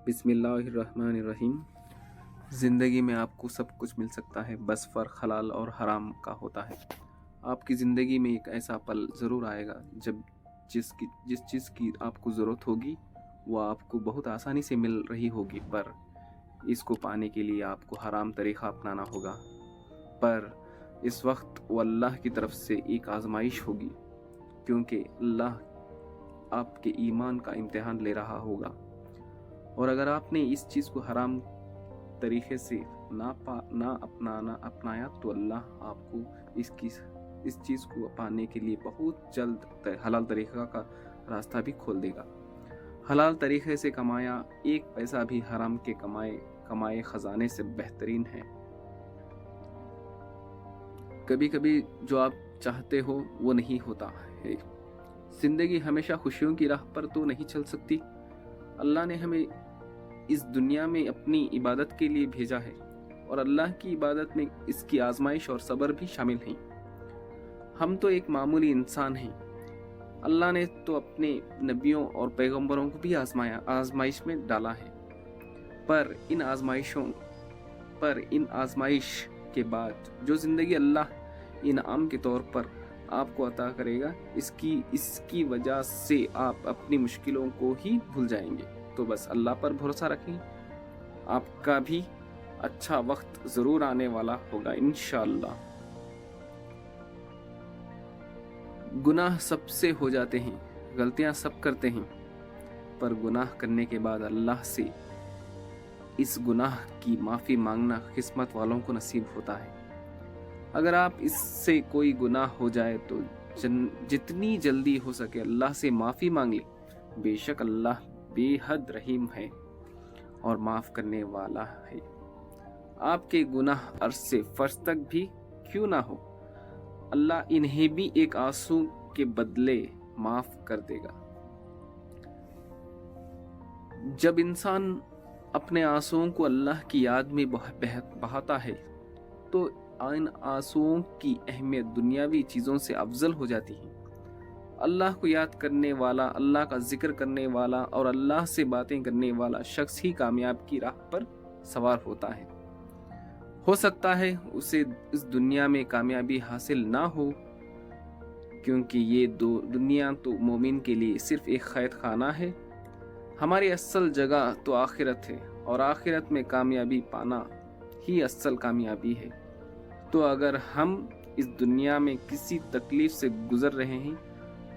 बिस्मिल्लाहिर्रहमानिर्रहीम। ज़िंदगी में आपको सब कुछ मिल सकता है, बस फ़र्क हलाल और हराम का होता है। आपकी ज़िंदगी में एक ऐसा पल ज़रूर आएगा जब जिस चीज़ की आपको ज़रूरत होगी वो आपको बहुत आसानी से मिल रही होगी, पर इसको पाने के लिए आपको हराम तरीक़ा अपनाना होगा। पर इस वक्त वो अल्लाह की तरफ से एक आजमाइश होगी, क्योंकि अल्लाह आपके ईमान का इम्तिहान ले रहा होगा। और अगर आपने इस चीज़ को हराम तरीक़े से ना अपनाया तो अल्लाह आपको इस चीज़ को पाने के लिए बहुत जल्द हलाल तरीक़ा का रास्ता भी खोल देगा। हलाल तरीक़े से कमाया एक पैसा भी हराम के कमाए ख़जाने से बेहतरीन है। कभी कभी जो आप चाहते हो वो नहीं होता है। ज़िंदगी हमेशा खुशियों की राह पर तो नहीं चल सकती। अल्लाह ने हमें इस दुनिया में अपनी इबादत के लिए भेजा है, और अल्लाह की इबादत में इसकी आजमाइश और सब्र भी शामिल हैं। हम तो एक मामूली इंसान हैं। अल्लाह ने तो अपने नबियों और पैगंबरों को भी आजमाइश में डाला है, पर इन आजमाइश के बाद जो ज़िंदगी अल्लाह इनाम के तौर पर आपको अता करेगा, इसकी वजह से आप अपनी मुश्किलों को ही भूल जाएंगे। तो बस अल्लाह पर भरोसा रखें, आपका भी अच्छा वक्त ज़रूर आने वाला होगा इंशाअल्लाह। गुनाह सबसे हो जाते हैं, गलतियां सब करते हैं, पर गुनाह करने के बाद अल्लाह से इस गुनाह की माफ़ी मांगना किस्मत वालों को नसीब होता है। अगर आप इससे कोई गुनाह हो जाए तो जितनी जल्दी हो सके अल्लाह से माफ़ी मांग ले। बेशक अल्लाह बेहद रहीम है और माफ़ करने वाला है। आपके गुनाह अर्श से फर्श तक भी क्यों ना हो, अल्लाह इन्हें भी एक आंसू के बदले माफ़ कर देगा। जब इंसान अपने आंसुओं को अल्लाह की याद में बहाता है तो इन आंसुओं की अहमियत दुनियावी चीज़ों से अफजल हो जाती है। अल्लाह को याद करने वाला, अल्लाह का जिक्र करने वाला और अल्लाह से बातें करने वाला शख्स ही कामयाब की राह पर सवार होता है। हो सकता है उसे इस दुनिया में कामयाबी हासिल ना हो, क्योंकि ये दुनिया तो मोमिन के लिए सिर्फ एक कैद खाना है। हमारी असल जगह तो आखिरत है, और आखिरत में कामयाबी पाना ही असल कामयाबी है। तो अगर हम इस दुनिया में किसी तकलीफ से गुजर रहे हैं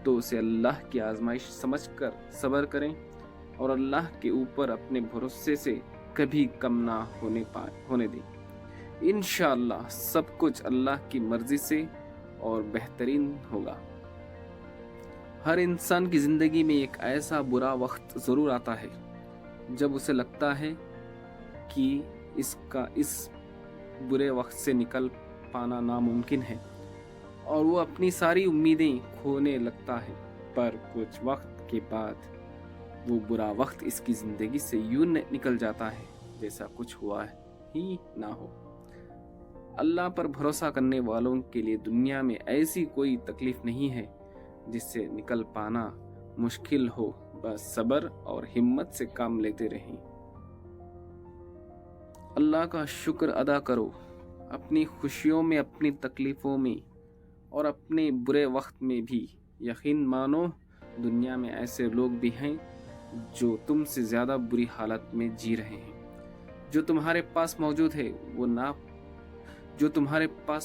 तो उसे अल्लाह की आजमाइश समझकर सब्र करें, और अल्लाह के ऊपर अपने भरोसे से कभी कम ना होने दें। इंशाअल्लाह सब कुछ अल्लाह की मर्जी से और बेहतरीन होगा। हर इंसान की ज़िंदगी में एक ऐसा बुरा वक्त ज़रूर आता है जब उसे लगता है कि इस बुरे वक्त से निकल पाना नामुमकिन है, और वो अपनी सारी उम्मीदें खोने लगता है। पर कुछ वक्त के बाद वो बुरा वक्त इसकी ज़िंदगी से यूं निकल जाता है जैसा कुछ हुआ ही ना हो। अल्लाह पर भरोसा करने वालों के लिए दुनिया में ऐसी कोई तकलीफ नहीं है जिससे निकल पाना मुश्किल हो। बस सब्र और हिम्मत से काम लेते रहें। अल्लाह का शुक्र अदा करो, अपनी खुशियों में, अपनी तकलीफ़ों में और अपने बुरे वक्त में भी। यकीन मानो दुनिया में ऐसे लोग भी हैं जो तुमसे ज़्यादा बुरी हालत में जी रहे हैं। जो तुम्हारे पास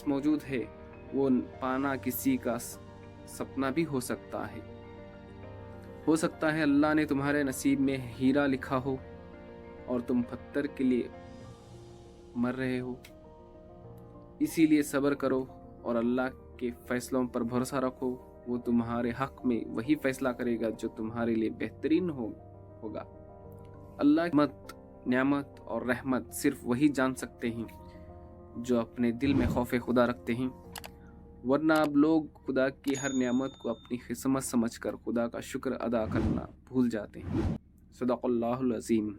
मौजूद है वो पाना किसी का सपना भी हो सकता है। अल्लाह ने तुम्हारे नसीब में हीरा लिखा हो और तुम पत्थर के लिए मर रहे हो। इसीलिए सब्र करो और अल्लाह के फैसलों पर भरोसा रखो। वो तुम्हारे हक में वही फैसला करेगा जो तुम्हारे लिए बेहतरीन होगा। अल्लाह की नेमत और रहमत सिर्फ वही जान सकते हैं जो अपने दिल में खौफ खुदा रखते हैं, वरना अब लोग खुदा की हर नेमत को अपनी किस्मत समझकर खुदा का शुक्र अदा करना भूल जाते हैं। सदक़ल्लाहुल अज़ीम।